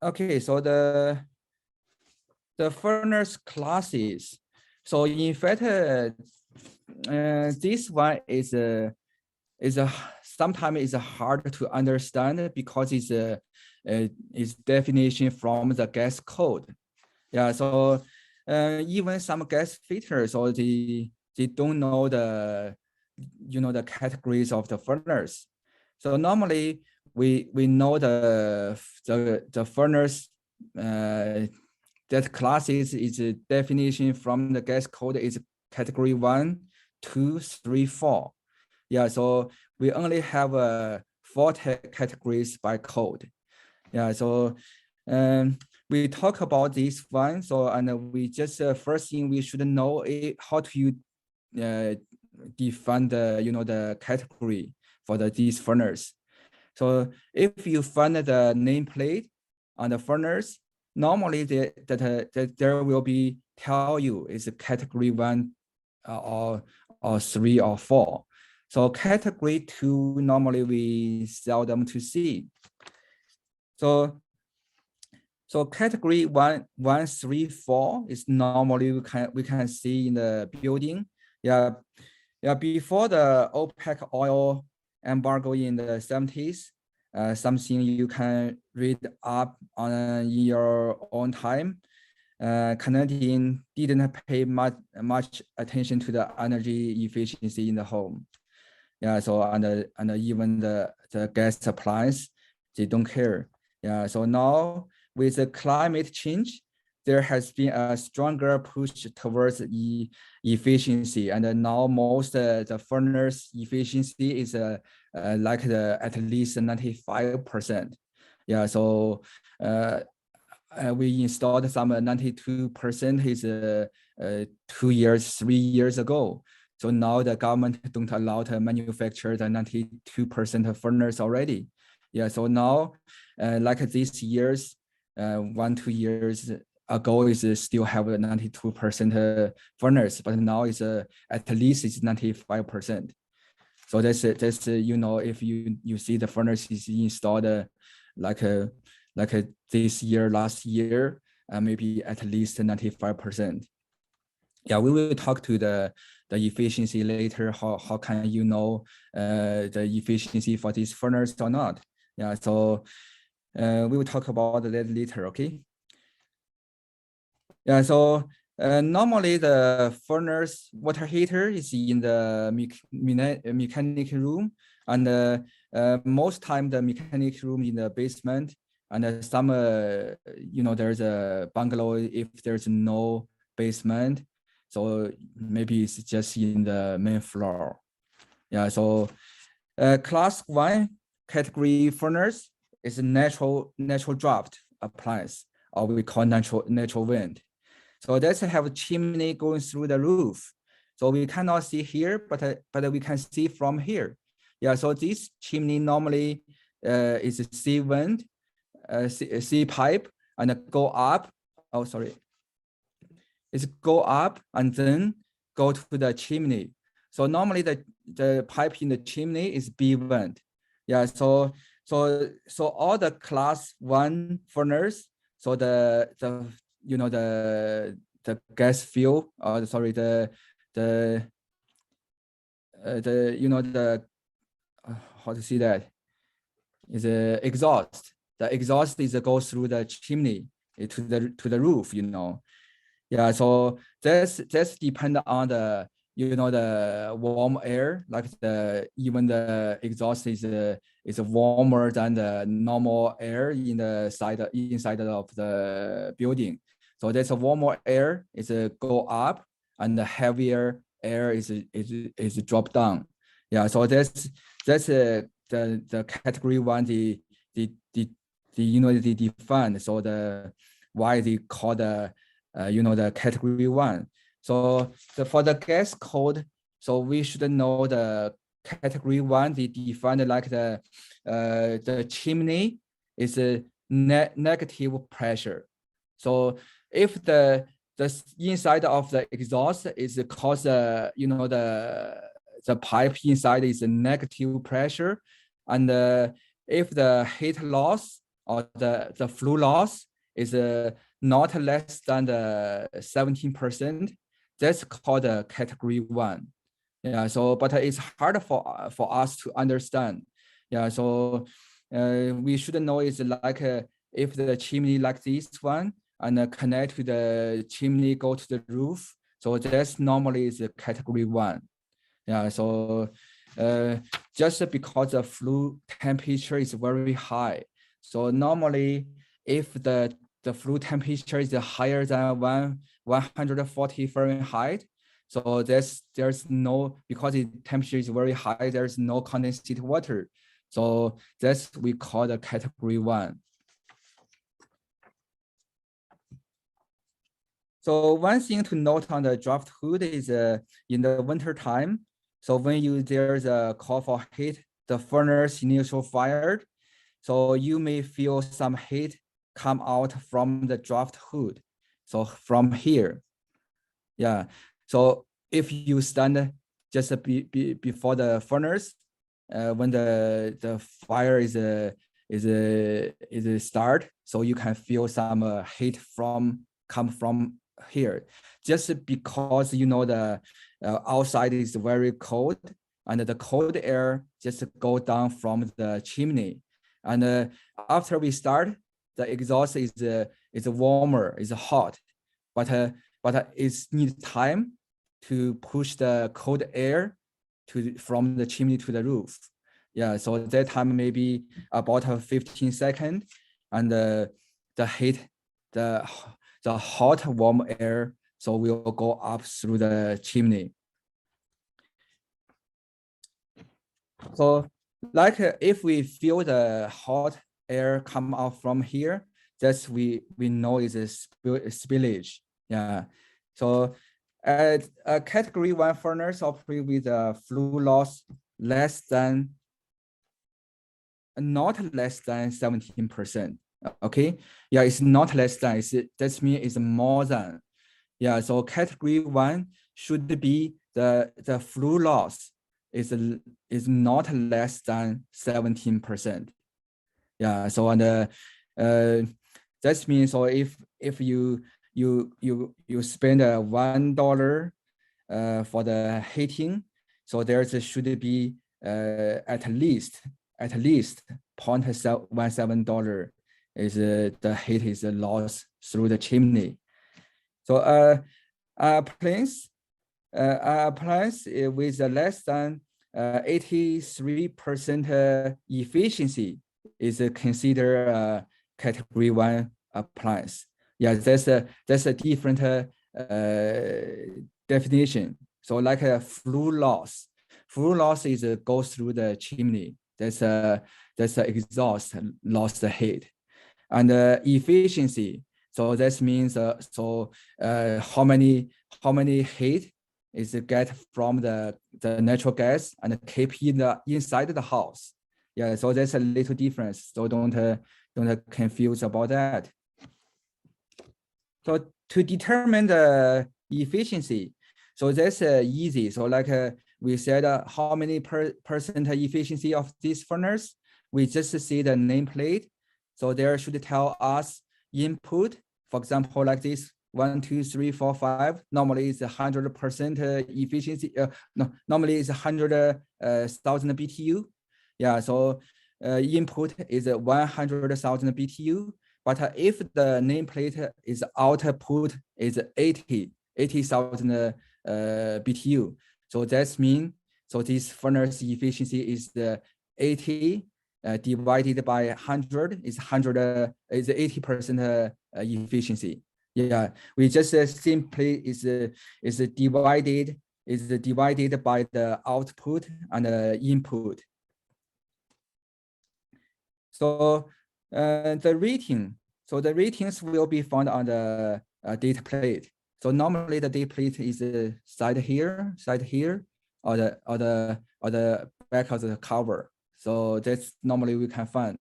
Okay, so the furnace classes. So in fact, this one is a sometimes it's hard to understand because it's definition from the gas code. Yeah, so even some gas filters, or they don't know the the categories of the furnace. So normally we know the furnace that classes is a definition from the gas code is category 1, 2, 3, 4. Yeah, so we only have 4 categories by code. Yeah, so we talk about this one. So and we just first thing we should know how to define the category for these furnace. So if you find the nameplate on the furnace, normally that there will be tell you is a category 1 or 3 or 4. So category 2 normally we seldom to see. So category 1, 3, 4 is normally we can see in the building. Yeah, before the OPEC oil embargo in the 70s, something you can read up on in your own time. Canadian didn't pay much attention to the energy efficiency in the home. Yeah, so and even the gas supplies, they don't care. Yeah, so now with the climate change, there has been a stronger push towards efficiency, and now most the furnace efficiency is like at least 95%. Yeah, so we installed some 92% is 2 years, 3 years ago. So now the government don't allow to manufacture the 92% furnace already. Yeah, so now like this year's 1-2 years ago is still have a 92% furnace, but now it's at least it's 95%. So that's if you see the furnace is installed like this year, last year, maybe at least 95%. Yeah, we will talk to the efficiency later. How can you know the efficiency for this furnace or not? Yeah, so we will talk about that later. Okay. Yeah, so normally the furnace water heater is in the mechanic room, and most time the mechanic room in the basement, and some there's a bungalow if there's no basement, so maybe it's just in the main floor. Yeah, so class 1 category furnace is a natural draft appliance, or we call natural wind. So that's have a chimney going through the roof. So we cannot see here, but we can see from here. Yeah, so this chimney normally is a C wind, C pipe, and go up. Oh, sorry. It's go up and then go to the chimney. So normally the pipe in the chimney is B wind. Yeah, so all the class 1 furnace, so the gas fuel, sorry, how to see that is a exhaust. The exhaust is goes through the chimney to the roof. Yeah, so that's depend on the the warm air, like even the exhaust is warmer than the normal air inside of the building. So there's a warmer air is go up, and the heavier air is drop down. Yeah, so that's the category 1 the define. So why they call the the category 1. So for the gas code, so we should know the category 1. They define like the chimney is a negative pressure. So if the inside of the exhaust is cause the pipe inside is a negative pressure, and if the heat loss or the flue loss is not less than the 17%, that's called a category 1. Yeah, so but it's hard for us to understand. Yeah, so we should know is like if the chimney like this one and connect to the chimney go to the roof, so that's normally is a category 1. Yeah, so just because the flue temperature is very high, so normally if the flue temperature is higher than 140 Fahrenheit, so there's no, because the temperature is very high, there's no condensate water. So that's we call the category 1. So one thing to note on the draft hood is in the winter time. So when there's a call for heat, the furnace initial fired, so you may feel some heat come out from the draft hood. So from here, yeah. So if you stand just before the furnace, when the fire is start, so you can feel some heat come from here, just because you know the outside is very cold and the cold air just go down from the chimney, and after we start, the exhaust is warmer, is hot, but it's need time to push the cold air from the chimney to the roof. Yeah, so that time maybe about 15 seconds, and the heat, the hot warm air, so will go up through the chimney. So like if we feel the hot air come out from here, that's we know is a spillage. Yeah, so at a category 1 furnace operate with a flue loss not less than 17%. Okay, yeah, it's not less than, that means it's more than. Yeah, so category 1 should be the flue loss is not less than 17%. Yeah, so and that means, so if you spend $1 for the heating, so there should be at least $0.17 is the heat is lost through the chimney. So appliance with less than 83% efficiency is considered a category 1 appliance. Yeah, that's a different definition. So like a flue loss is goes through the chimney. That's a exhaust lost the heat, and efficiency. So that means how many heat is get from the natural gas and keep in inside the house. Yeah, so that's a little difference. So don't confuse about that. So to determine the efficiency, so that's easy. So like we said, how many percent efficiency of this furnace? We just see the nameplate. So there should tell us input. For example, like this 1, 2, 3, 4, 5. Normally it's 100% efficiency. No, normally it's 100,000 BTU. Yeah, so input is 100,000 BTU. But if the nameplate is output is 80,000 BTU. So that's mean, so this furnace efficiency is the 80 divided by 100 is 80% efficiency. Yeah, we just simply is divided by the output and the input. So the rating. So the ratings will be found on the data plate. So normally the data plate is side here, or the back of the cover. So that's normally we can find.